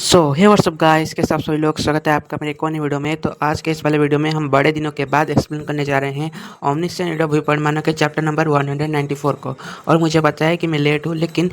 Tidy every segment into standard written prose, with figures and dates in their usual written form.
हे WhatsApp guys, के साथ सभी लोग स्वागत है आपका मेरे एक और नई वीडियो में। तो आज के इस वाले वीडियो में हम बड़े दिनों के बाद एक्सप्लेन करने जा रहे हैं ओमनिसेंट रीडर भूपरिमाणों के चैप्टर नंबर 194 को। और मुझे पता है कि मैं लेट हूँ, लेकिन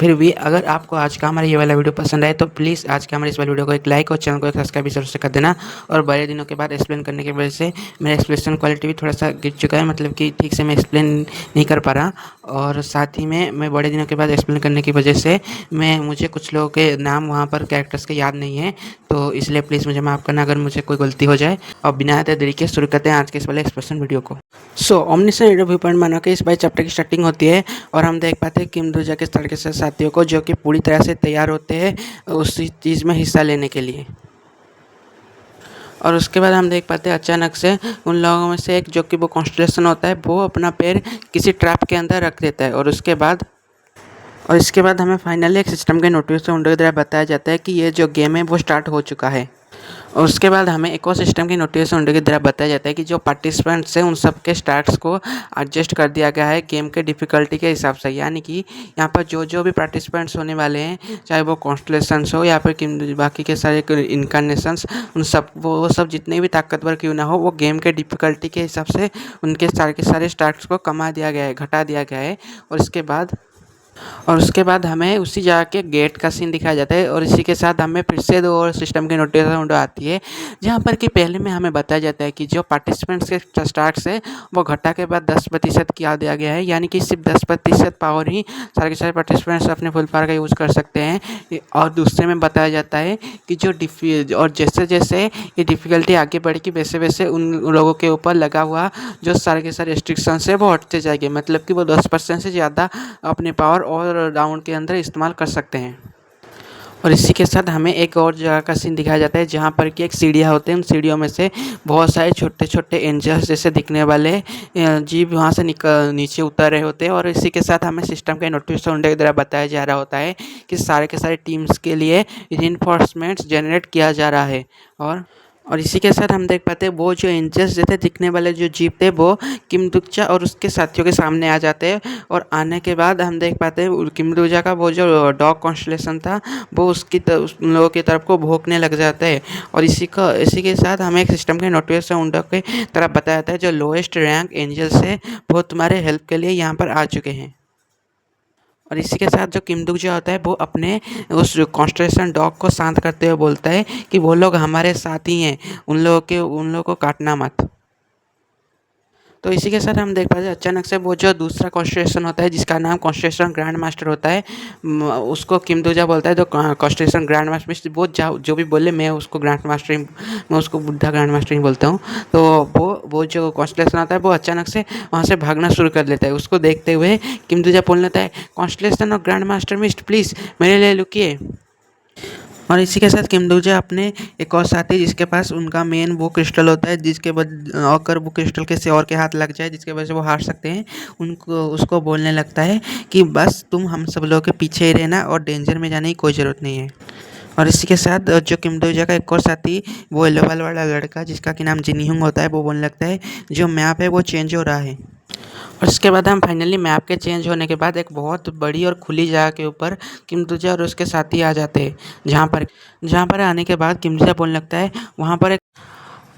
फिर भी अगर आपको आज का हमारा ये वाला वीडियो पसंद आए तो प्लीज़ आज के हमारे इस वाले वीडियो को एक लाइक और चैनल को एक सब्सक्राइब जरूर से कर देना। और बड़े दिनों के बाद एक्सप्लेन करने की वजह से मेरा एक्सप्लेनेशन क्वालिटी भी थोड़ा सा गिर चुका है, मतलब कि ठीक से मैं एक्सप्लेन नहीं कर पा रहा। और साथ ही में मैं बड़े दिनों के बाद एक्सप्लेन करने की वजह से मुझे कुछ लोगों के नाम वहाँ पर कैरेक्टर्स के याद नहीं है, तो इसलिए प्लीज़ मुझे माफ़ करना अगर मुझे कोई गलती हो जाए। और बिना देरी के शुरू करते हैं आज के इस वाले एक्सप्रेशन वीडियो को। ओमनिसेंट रीडर भूपरिमाण मानो के इस बाई चैप्टर की स्टार्टिंग होती है और हम देख पाते हैं किम दूजा के तरह के साथियों को जो कि पूरी तरह से तैयार होते हैं उस चीज़ में हिस्सा लेने के लिए। और उसके बाद हम देख पाते हैं अचानक से उन लोगों में से एक जो कि वो कॉन्स्टेलेशन होता है वो अपना पैर किसी ट्रैप के अंदर रख देता है। और इसके बाद हमें फाइनली एक सिस्टम के नोटिफिकेशन के द्वारा बताया जाता है कि ये जो गेम है वो स्टार्ट हो चुका है। और उसके बाद हमें एक और सिस्टम की नोटिफिकेशन के द्वारा बताया जाता है कि जो पार्टिसिपेंट्स हैं उन सब के स्टार्ट्स को एडजस्ट कर दिया गया है गेम के डिफ़िकल्टी के हिसाब से। यानी कि यहाँ पर जो जो भी पार्टिसिपेंट्स होने वाले हैं, चाहे वो कॉन्स्टलेशंस हो या फिर बाकी के सारे इनकारनेशंस, उन सब वो सब जितने भी ताकतवर क्यों ना हो, वो गेम के डिफ़िकल्टी के हिसाब से उनके सारे के सारे स्टार्ट्स को कमा दिया गया है, घटा दिया गया है। और उसके बाद हमें उसी जगह के गेट का सीन दिखाया जाता है। और इसी के साथ हमें फिर से दो और सिस्टम की नोटिफिकेशन विंडो आती है, जहाँ पर कि पहले में हमें बताया जाता है कि जो पार्टिसिपेंट्स के स्टार्ट्स है वो घटा के बाद 10% किया दिया गया है। यानी कि सिर्फ 10% पावर ही सारे के सारे पार्टिसिपेंट्स अपने फुल पावर का यूज़ कर सकते हैं। और दूसरे में बताया जाता है कि और जैसे जैसे ये डिफ़िकल्टी आगे बढ़ेगी वैसे वैसे उन लोगों के ऊपर लगा हुआ जो सारे के सारे रिस्ट्रिक्शंस है वो हटते जाएंगे, मतलब कि वो 10% से ज़्यादा अपने पावर और राउंड के अंदर इस्तेमाल कर सकते हैं। और इसी के साथ हमें एक और जगह का सीन दिखाया जाता है, जहाँ पर कि एक सीढ़ियाँ होते हैं, उन सीढ़ियों में से बहुत सारे छोटे छोटे एंजल्स जैसे दिखने वाले जीव वहाँ से नीचे उतर रहे होते हैं। और इसी के साथ हमें सिस्टम के नोटिफिकेशन के द्वारा बताया जा रहा होता है कि सारे के सारे टीम्स के लिए रीइंफोर्समेंट्स जनरेट किया जा रहा है। और इसी के साथ हम देख पाते हैं वो जो एंजल्स जैसे दिखने वाले जो जीव थे वो किम दुक्चा और उसके साथियों के सामने आ जाते हैं। और आने के बाद हम देख पाते हैं किम दुक्चा का वो जो डॉग कॉन्स्टलेशन था वो उन लोगों की तरफ को भौंकने लग जाता है। और इसी के साथ हमें एक सिस्टम के नोटिफिकेशन विंडो की तरफ बताया जाता है जो लोएस्ट रैंक एंजल्स है वो तुम्हारे हेल्प के लिए यहाँ पर आ चुके हैं। और इसी के साथ जो किमदुक जो होता है वो अपने उस कॉन्स्टेलेशन डॉग को शांत करते हुए बोलता है कि वो लोग हमारे साथ ही हैं, उन लोगों को काटना मत। तो इसी के साथ हम देख पाते हैं अचानक से वो जो दूसरा कॉन्स्टेलेशन होता है जिसका नाम कॉन्स्टेलेशन ग्रैंड मास्टर होता है, उसको किम दूजा बोलता है तो कॉन्स्टेलेशन ग्रैंड मास्टर वो जो भी बोले मैं उसको बुद्धा ग्रैंड मास्टर ही बोलता हूँ। तो वो जो कॉन्स्टेलेशन आता है वो अचानक से वहाँ से भागना शुरू कर देता है। उसको देखते हुए किम दूजा बोल लेता है, कॉन्स्टेलेशन और ग्रैंड मास्टर मिस्ट प्लीज़ मेरे लिए लुकिए। और इसी के साथ किम दूजा अपने एक और साथी जिसके पास उनका मेन वो क्रिस्टल होता है, जिसके बाद अगर वो क्रिस्टल किसी और के हाथ लग जाए जिसके वजह से वो हार सकते हैं, उसको बोलने लगता है कि बस तुम हम सब लोगों के पीछे ही रहना और डेंजर में जाने की कोई ज़रूरत नहीं है। और इसी के साथ जो किम डोजा का एक और साथी वो येलो वाला लड़का जिसका कि नाम जिनह्यूंग होता है वो बोलने लगता है जो मैप है वो चेंज हो रहा है। और इसके बाद हम फाइनली मैप के चेंज होने के बाद एक बहुत बड़ी और खुली जगह के ऊपर किम डोजा और उसके साथी आ जाते हैं, जहाँ पर आने के बाद किम डोजा बोलने लगता है वहाँ पर एक।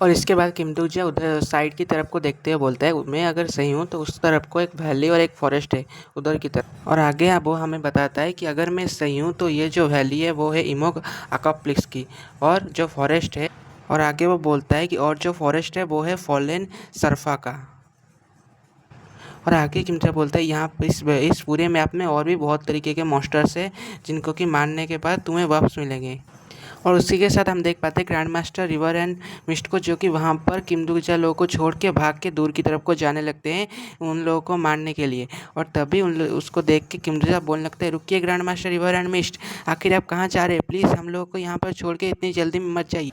और इसके बाद किम डोजा उधर साइड की तरफ को देखते हुए बोलता है मैं अगर सही हूँ तो उस तरफ को एक वैली और एक फॉरेस्ट है उधर की तरफ। और आगे वो हमें बताता है कि अगर मैं सही हूँ तो ये जो वैली है वो है इमोग अकाप्लिक्स की, और जो फॉरेस्ट है, और आगे वो बोलता है कि और जो फॉरेस्ट है वो है फॉलेन सरफा का। और आगे किमचा बोलता है यहाँ इस पूरे मैप में और भी बहुत तरीके के मॉन्स्टर्स हैं जिनको कि मारने के बाद तुम्हें वापस मिलेंगे। और उसी के साथ हम देख पाते हैं grand master river and mist को, जो कि वहाँ पर किम दूजा लोगों को छोड़ के भाग के दूर की तरफ को जाने लगते हैं उन लोगों को मारने के लिए। और तभी उसको देख के किम दूजा बोलने लगता है रुकिए grand master river and mist, आखिर आप कहाँ जा रहे हैं, प्लीज़ हम लोगों को यहाँ पर छोड़ के इतनी जल्दी में मत जाइए।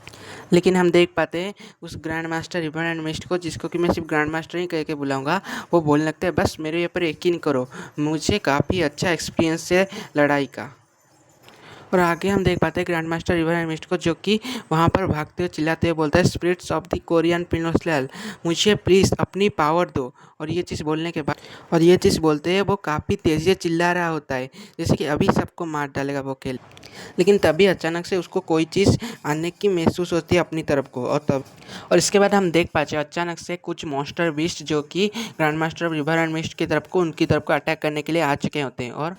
लेकिन हम देख पाते हैं उस grand master river and mist को, जिसको कि मैं सिर्फ ग्रैंड मास्टर ही कह के बुलाऊंगा, वो बोलने लगता है बस मेरे ऊपर यकीन करो, मुझे काफ़ी अच्छा एक्सपीरियंस है लड़ाई का। और आगे हम देख पाते हैं grand master river and mist को, जो कि वहाँ पर भागते हुए चिल्लाते हुए बोलता है, स्पिरिट्स ऑफ द कोरियन पिनोस्लेल, मुझे प्लीज़ अपनी पावर दो। और ये चीज़ बोलने के बाद और ये चीज़ बोलते हैं वो काफ़ी तेज़ी से चिल्ला रहा होता है, जैसे कि अभी सबको मार डालेगा वो खेल। लेकिन तभी अचानक से उसको कोई चीज़ आने की महसूस होती है अपनी तरफ को, और इसके बाद हम देख पाते हैं अचानक से कुछ मॉन्स्टर बीस्ट जो कि grand master river and mist की तरफ को उनकी तरफ को अटैक करने के लिए आ चुके होते हैं। और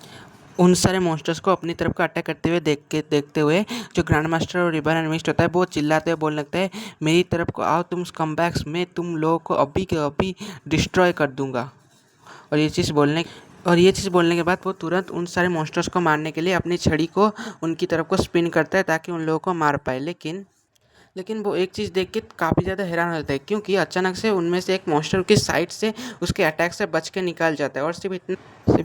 उन सारे मॉन्स्टर्स को अपनी तरफ का अटैक करते हुए देखते हुए जो ग्रैंड मास्टर और रिवर एंड मिस्ट होता है वो चिल्लाते हुए बोलने लगता है, मेरी तरफ को आओ तुम स्कमबैग्स, मैं तुम लोगों को अभी के अभी डिस्ट्रॉय कर दूंगा। और ये चीज़ बोलने के बाद वो तुरंत उन सारे मॉन्स्टर्स को मारने के लिए अपनी छड़ी को उनकी तरफ को स्पिन करता है ताकि उन लोगों को मार पाए। लेकिन वो एक चीज़ देख के काफ़ी ज़्यादा हैरान होता है, क्योंकि अचानक से उनमें से एक मॉन्स्टर की साइड से उसके अटैक से बच के निकाल जाता है। और सिर्फ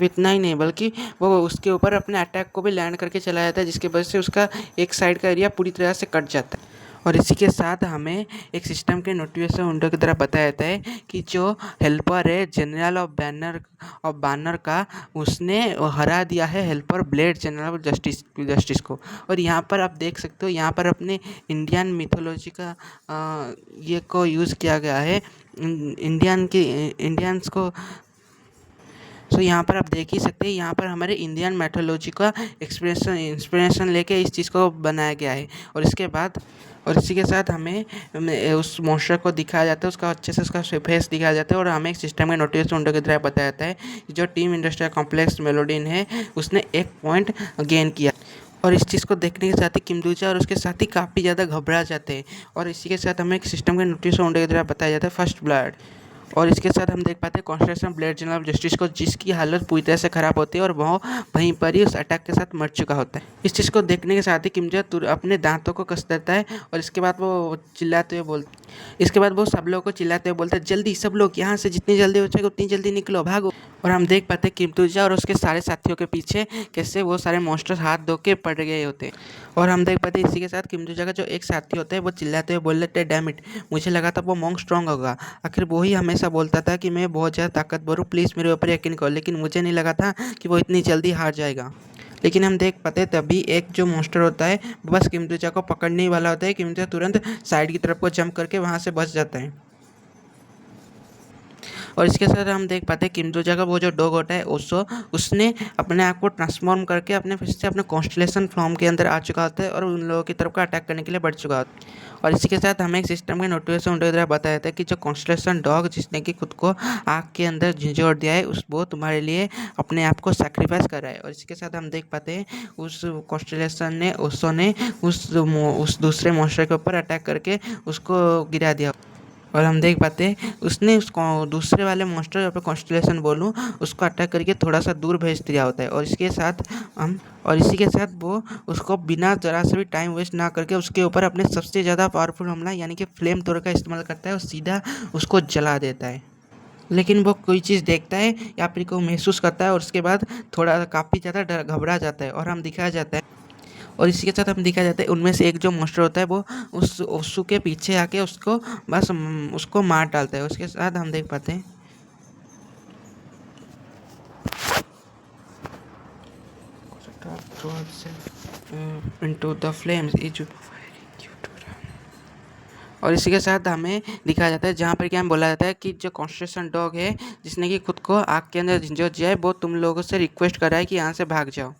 इतना ही नहीं, बल्कि वो उसके ऊपर अपने अटैक को भी लैंड करके चला जाता है, जिसकी वजह से उसका एक साइड का एरिया पूरी तरह से कट जाता है। और इसी के साथ हमें एक सिस्टम के नोटिफिकेशन विंडो की तरह बताया जाता है कि जो हेल्पर है जनरल ऑफ बैनर का, उसने हरा दिया है helper blade general of justice को। और यहाँ पर आप देख सकते हो, यहाँ पर अपने इंडियन मिथोलॉजी का ये को यूज़ किया गया है, इंडियंस को। सो यहाँ पर आप देख ही सकते हैं, यहाँ पर हमारे इंडियन मैथोलॉजी का इंस्पिरेशन लेके इस चीज़ को बनाया गया है। और इसी के साथ हमें उस मॉन्स्टर को दिखाया जाता है, उसका अच्छे से उसका फेस दिखाया जाता है। और हमें एक सिस्टम में नोटिस विंडो की तरह बताया जाता है कि जो टीम इंडस्ट्रियल कॉम्प्लेक्स मेलोडिन है उसने 1 पॉइंट गेन किया। और इस चीज़ को देखने के साथ ही किमदूजा और उसके साथी काफ़ी ज़्यादा घबरा जाते हैं। और इसी के साथ हमें एक सिस्टम के नोटिस विंडो की तरह बताया जाता है फर्स्ट ब्लड। और इसके साथ हम देख पाते हैं construction blade general of justice को, जिसकी हालत पूरी तरह से ख़राब होती है और वह वहीं पर ही उस अटैक के साथ मर चुका होता है। इस चीज़ को देखने के साथ ही किमजा अपने दांतों को कस देता है और इसके बाद वो सब लोगों को चिल्लाते हुए बोलता है, जल्दी सब लोग यहाँ से जितनी जल्दी हो सके उतनी जल्दी निकलो, भागो। और हम देख पाते हैं किमतुजा और उसके सारे साथियों के पीछे कैसे वो सारे मॉन्स्टर्स हाथ धो के पड़ गए होते हैं। और हम देख पाते हैं इसी के साथ किमतुजा का जो एक साथी होता है वो चिल्लाते हुए बोल लेते हैं, डैम इट, मुझे लगा था वो मॉन्क स्ट्रांग होगा। आखिर वो ही हमेशा बोलता था कि मैं बहुत ज़्यादा ताकतवर हूँ, प्लीज़ मेरे ऊपर यकीन करो, लेकिन मुझे नहीं लगा था कि वो इतनी जल्दी हार जाएगा। लेकिन हम देख पाते हैं तभी एक जो मॉन्स्टर होता है बस किमतुजा को पकड़ने ही वाला होता है। किमतुजा तुरंत साइड की तरफ को जंप करके वहाँ से बच जाता है। और इसके साथ हम देख पाते हैं किमदुजा का वो जो डॉग होता है ओसो, उसने अपने आप को ट्रांसफॉर्म करके अपने फिर से अपने कॉन्स्टलेशन फॉर्म के अंदर आ चुका होता है और उन लोगों की तरफ का अटैक करने के लिए बढ़ चुका होता है। और इसी के साथ हमें एक सिस्टम के नोटिफिकेशन द्वारा बताया जाता है कि जो कॉन्स्टलेशन डॉग जिसने कि खुद को आग के अंदर झिझोड़ दिया है, उस वो तुम्हारे लिए अपने आप को सेक्रीफाइस कर रहा है। और इसी के साथ हम देख पाते हैं उस कॉन्स्टलेशन ने ओसो ने उस दूसरे मॉन्स्टर के ऊपर अटैक करके उसको गिरा दिया। और हम देख पाते हैं उसने उसको दूसरे वाले मॉन्स्टर या फिर कॉन्स्टलेशन बोलूँ उसको अटैक करके थोड़ा सा दूर भेज दिया होता है। और इसी के साथ वो उसको बिना ज़रा से भी टाइम वेस्ट ना करके उसके ऊपर अपने सबसे ज़्यादा पावरफुल हमला यानी कि फ्लेम थ्रोर का इस्तेमाल करता है और सीधा उसको जला देता है। लेकिन वो कोई चीज़ देखता है या फिर को महसूस करता है और उसके बाद थोड़ा काफ़ी ज़्यादा घबरा जाता है। और इसी के साथ हम दिखाया जाता है उनमें से एक जो मॉन्स्टर होता है वो उस ओसू के पीछे आके उसको बस उसको मार डालता है। उसके साथ हम देख पाते हैं into the flames और इसी के साथ हमें दिखाया जाता है जहाँ पर कि हम बोला जाता है कि जो कॉन्स्ट्रेशन डॉग है जिसने कि खुद को आग के अंदर झिंझोर दिया है, वो तुम लोगों से रिक्वेस्ट कर रहा है कि यहाँ से भाग जाओ।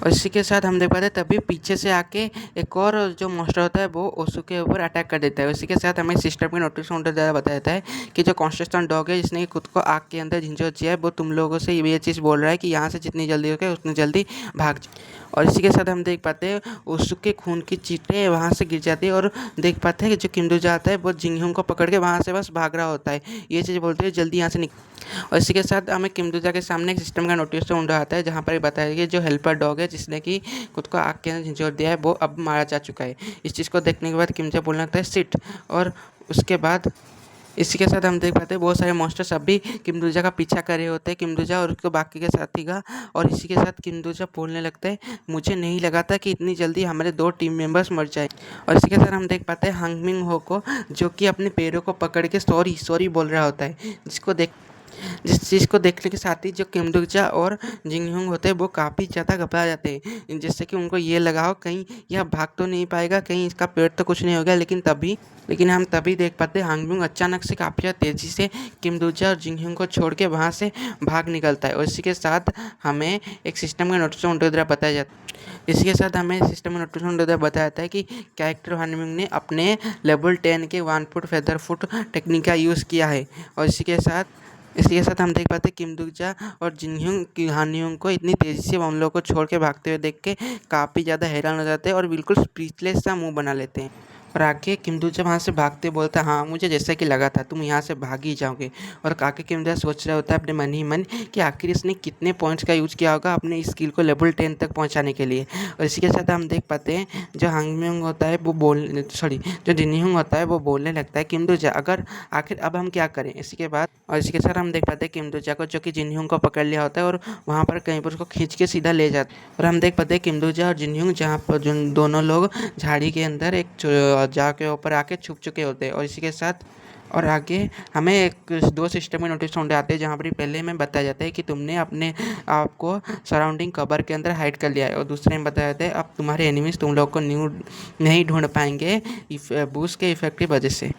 और इसी के साथ हम देख पाते हैं तभी पीछे से आके एक और जो मॉन्स्टर होता है वो ओसू के ऊपर अटैक कर देता है। इसी के साथ हमें सिस्टम के नोटिफिकेशन द्वारा बताया जाता है कि जो कॉन्स्टेंट डॉग है जिसने खुद को आग के अंदर झिंझोर दिया है, वो तुम लोगों से ये चीज़ बोल रहा है कि यहाँ से जितनी जल्दी हो गए उतनी जल्दी भाग जाओ। और इसी के साथ हम देख पाते हैं ओसू के खून की चीटें वहाँ से गिर जाती है और देख पाते हैं कि जो किमदुजा आता है वो जिंगह्यूंग को पकड़ के वहाँ से बस भाग रहा होता है। ये चीज़ बोलते हैं जल्दी यहाँ से और इसी के साथ हमें किमदुजा के सामने एक सिस्टम का नोटिस विंडो आता है जहाँ पर बताया गया जो हेल्पर डॉग है जिसने कि खुद को आग के अंदर झिंझोर दिया है वो अब मारा जा चुका है। इस चीज़ को देखने के बाद किमजा बोलने लगता है सिट। और उसके बाद इसी के साथ हम देख पाते हैं बहुत सारे मॉन्स्टर्स अभी किमदुजा का पीछा कर रहे होते हैं, किमदुजा और उसके बाकी के साथी का। और इसी के साथ किमदुजा बोलने लगता है, मुझे नहीं लगा था कि इतनी जल्दी हमारे 2 टीम मेंबर्स मर जाए। और इसी के साथ हम देख पाते हैं हंगमिंग हो को, जो कि अपने पैरों को पकड़ के सॉरी सॉरी बोल रहा होता है, जिस चीज़ को देखने के साथ ही जो किम डोकजा और जिंग ह्यूंग होते हैं वो काफ़ी ज़्यादा घबरा जाते हैं, जिससे कि उनको ये लगा हो कहीं यह भाग तो नहीं पाएगा, कहीं इसका पेट तो कुछ नहीं हो गया। लेकिन हम तभी देख पाते हैं हांग ब्यूंग अचानक से काफ़ी ज़्यादा तेज़ी से किम डोकजा और जिंग ह्यूंग को छोड़ के वहाँ से भाग निकलता है। और इसी के साथ हमें एक सिस्टम का नोटिफिकेशन द्वारा बताया जाता है इसी के साथ हमें सिस्टम में नोटिफिकेशन द्वारा बताया जाता है कि कैरेक्टर हांग ब्यूंग ने अपने लेवल 10 के 1 फुट फेदर फुट टेक्निक का यूज़ किया है। और इसी के साथ हम देख पाते हैं किम डोकजा और जिन ह्यूंग की हान ह्यूंग को इतनी तेज़ी से हम लोग को छोड़ के भागते हुए देख के काफ़ी ज़्यादा हैरान हो जाते हैं और बिल्कुल स्पीचलेस सा मुंह बना लेते हैं। और आगे किम डोकजा वहाँ से भागते बोलता है, हाँ मुझे जैसा कि लगा था तुम यहाँ से भाग ही जाओगे। और आगे किम डोकजा सोच रहा होता है अपने मन ही मन कि आखिर इसने कितने पॉइंट्स का यूज़ किया होगा अपने स्किल को लेवल 10 तक पहुँचाने के लिए। और इसी के साथ हम देख पाते हैं जो हांग म्यूंग होता है वो जो जिन ह्यूंग होता है वो बोलने लगता है किम डोकजा अगर आखिर अब हम क्या करें। इसी के साथ हम देख पाते हैं किम डोकजा को जो कि जिन ह्यूंग को पकड़ लिया होता है और वहाँ पर कहीं पर उसको खींच के सीधा ले जाता है। और हम देख पाते हैं किम डोकजा और जिन ह्यूंग जहाँ पर जो दोनों लोग झाड़ी के अंदर एक जा के ऊपर आके छुप चुके होते हैं। और इसी के साथ और आगे हमें एक 2 सिस्टम में नोटिफिकेशन आते हैं जहाँ पर पहले में बताया जाता है कि तुमने अपने आप को सराउंडिंग कवर के अंदर हाइड कर लिया है। और दूसरे में बताया जाता है अब तुम्हारे एनिमीज तुम लोग को नहीं ढूंढ पाएंगे बूस्ट के इफेक्ट की वजह से।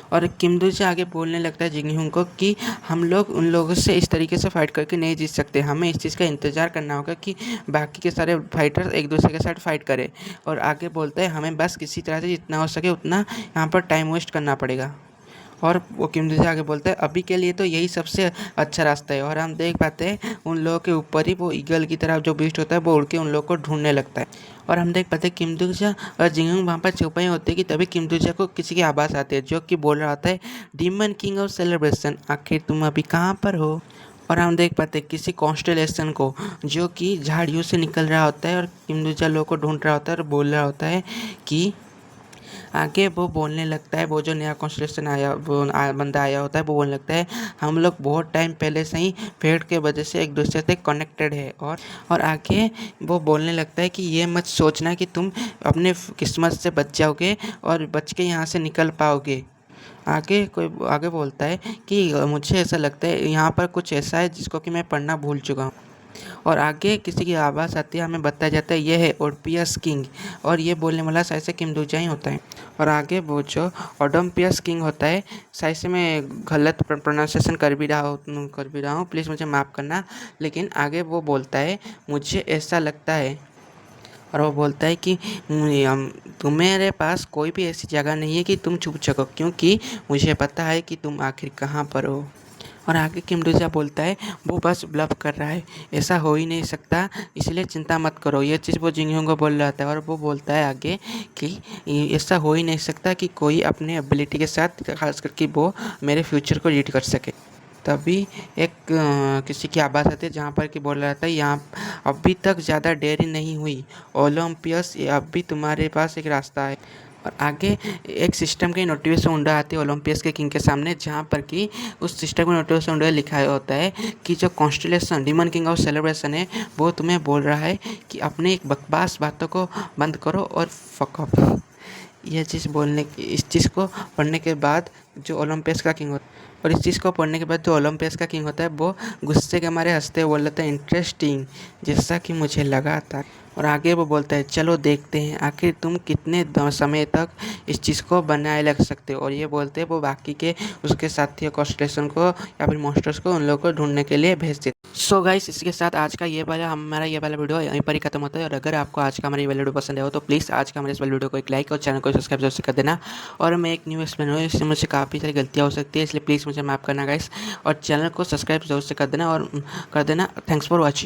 और किम डोकजा आगे बोलने लगता है जिंग ह्यूंग को कि हम लोग उन लोगों से इस तरीके से फाइट करके नहीं जीत सकते, हमें इस चीज़ का इंतज़ार करना होगा कि बाकी के सारे फाइटर्स एक दूसरे के साथ फाइट करें। और आगे बोलते हैं हमें बस किसी तरह से जितना हो सके उतना यहाँ पर टाइम वेस्ट करना पड़ेगा। और वो किम डोकजा आगे बोलता है अभी के लिए तो यही सबसे अच्छा रास्ता है। और हम देख पाते हैं उन लोगों के ऊपर ही वो ईगल की तरह जो बीस्ट होता है वो उड़ के उन लोगों को ढूंढने लगता है। और हम देख पाते हैं किम डोकजा और जिंग ह्यूंग वहाँ पर छुपे ही होते हैं कि तभी किम डोकजा को किसी की आवाज़ आती है जो कि बोल रहा होता है डीमन किंग ऑफ सेलिब्रेशन आखिर तुम अभी कहाँ पर हो। और हम देख पाते हैं किसी कॉन्स्टेलेशन को जो कि झाड़ियों से निकल रहा होता है और किम डोकजा लोगों को ढूंढ रहा होता है और बोल रहा होता है कि आगे वो बोलने लगता है वो जो नया कॉन्स्टेलेशन बंदा आया होता है वो बोलने लगता है हम लोग बहुत टाइम पहले से ही फेट के वजह से एक दूसरे से कनेक्टेड है। और आगे वो बोलने लगता है कि ये मत सोचना कि तुम अपने किस्मत से बच जाओगे और बच के यहाँ से निकल पाओगे। आगे बोलता है कि मुझे ऐसा लगता है यहाँ पर कुछ ऐसा है जिसको कि मैं पढ़ना भूल चुका हूँ। और आगे किसी की आवाज़ आती है हमें बताया जाता है ये है ओलंपियस किंग और ये बोलने वाला शायद से किम डोकजा ही होता है। और आगे वो जो ओलंपियस किंग होता है शायद से मैं गलत प्रोनाउंसिएशन कर भी रहा हूँ प्लीज़ मुझे माफ़ करना। लेकिन आगे वो बोलता है मुझे ऐसा लगता है और वो बोलता है कि तुम्हारे पास कोई भी ऐसी जगह नहीं है कि तुम छुप सको क्योंकि मुझे पता है कि तुम आखिर कहाँ पर हो। और आगे किम डोकजा बोलता है वो बस ब्लफ कर रहा है, ऐसा हो ही नहीं सकता इसलिए चिंता मत करो। ये चीज़ वो जिंग ह्यूंग को बोल रहा था और वो बोलता है आगे कि ऐसा हो ही नहीं सकता कि कोई अपने एबिलिटी के साथ खास करके वो मेरे फ्यूचर को रीड कर सके। तभी एक किसी की आवाज़ आती है जहाँ पर कि बोल रहा था यहाँ अभी तक ज़्यादा देरी नहीं हुई ओलंपियस, अब भी तुम्हारे पास एक रास्ता है। और आगे एक सिस्टम की नोटिफिकेशन विंडो आती है ओलंपियस के किंग के सामने जहाँ पर कि उस सिस्टम की नोटिफिकेशन विंडो लिखा होता है कि जो constellation demon king of celebration है वो तुम्हें बोल रहा है कि अपने एक बकवास बातों को बंद करो और फक ऑफ। यह चीज़ इस चीज़ को पढ़ने के बाद जो ओलंपियस का किंग होता है और इस चीज़ को पढ़ने के बाद जो ओलंपियस का किंग होता है वो गुस्से के मारे हंसते हुए बोल रहा था इंटरेस्टिंग जैसा कि मुझे लगा था। और आगे वो बोलता है चलो देखते हैं आखिर तुम कितने समय तक इस चीज़ को बनाए रख सकते हो। और ये बोलते हैं वो बाकी के उसके साथियों कॉन्स्टेलेशन को या फिर मॉन्स्टर्स को उन लोगों को ढूंढने के लिए भेज देते। सो गाइस इसके साथ आज का हमारा ये वाला वीडियो यहीं पर ही खत्म होता है। और अगर आपको आज का हमारा ये वाला वीडियो पसंद है तो प्लीज़ आज का हमारे इस वाले वीडियो को एक लाइक और चैनल को सब्सक्राइब जरूर से कर देना। और मैं एक न्यू एक्सप्लेन हूँ इससे मुझे काफ़ी सारी गलतियाँ हो सकती है इसलिए प्लीज़ मुझे माफ़ करना गाइस और चैनल को सब्सक्राइब जरूर से कर देना। Thanks for watching.